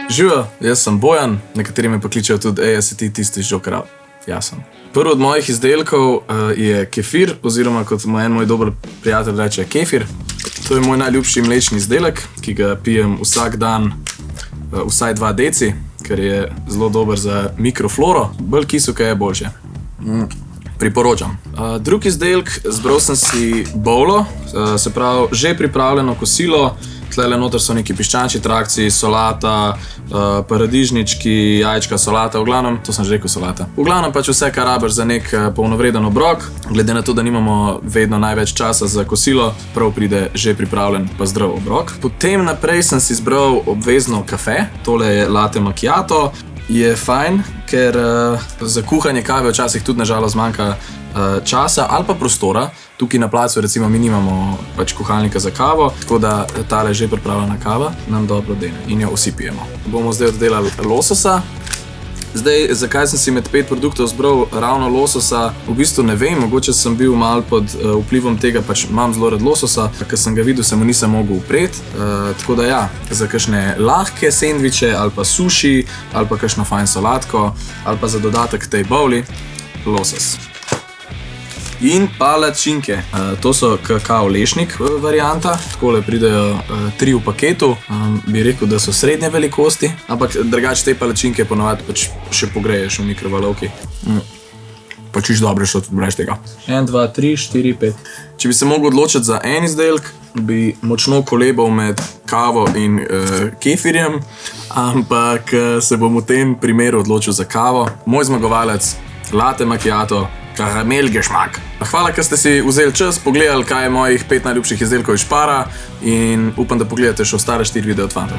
Živijo, jaz sem Bojan, nekateri me pokličejo tudi, si ti tisti žokar. Jaz sem. Prvi od mojih izdelkov je kefir, oziroma kot en moj dober prijatelj reče kefir. To je moj najljubši mlečni izdelek, ki ga pijem vsak dan vsaj 2 deci, ker je zelo dober za mikrofloro. Bolj kisel, je boljše. Priporočam. Drugi izdelek, zbral sem si bowlo, se pravi že pripravljeno kosilo. Tlele noter so neki piščančji trakci, solata, paradižnički, jajčka, solata, v glavnem, to sem že rekel solata. V glavnem pač vse, kar rabiš za nek polnovreden obrok. Glede na to, da nimamo vedno največ časa za kosilo, prav pride že pripravljen pa zdrav obrok. Potem naprej sem si izbral obvezno kafe, tole je latte macchiato. Je fajn, ker za kuhanje kave včasih tudi nažalost manjka časa ali pa prostora. Tukaj na placu recimo mi nimamo pač kuhalnika za kavo, tako da tale že pripravljena kava nam dobro dene in jo vsi pijemo. Bomo zdaj oddelali lososa. Zdaj, zakaj sem si med 5 produktov zbral ravno lososa, v bistvu ne vem, mogoče sem bil malo pod vplivom tega, pač imam zelo rad lososa, ker sem ga videl, se mu nisem mogel upreti, tako da ja, za kakšne lahke sendviče ali pa suši, ali pa kakšno fajn solatko, ali pa za dodatek tej bowli, losos. In palačinke. To so kakao lešnik varianta, takole pridejo 3 v paketu. Bi rekel, da so srednje velikosti, ampak drugače te palačinke ponovadi pač še pogreješ v mikrovalovki. Pa čisto dobre so tudi brez tega. 1, 2, 3, 4, 5. Če bi se mogel odločiti za en izdelek, bi močno kolebal med kavo in kefirjem, ampak se bom v tem primeru odločil za kavo. Moj zmagovalec, latte macchiato, karamel geschmack. Hvala, ker ste si vzeli čas, pogledali, kaj je mojih 5 najljubših izdelkov iz Spara in upam, da pogledate še ostale 4 videe od fantov.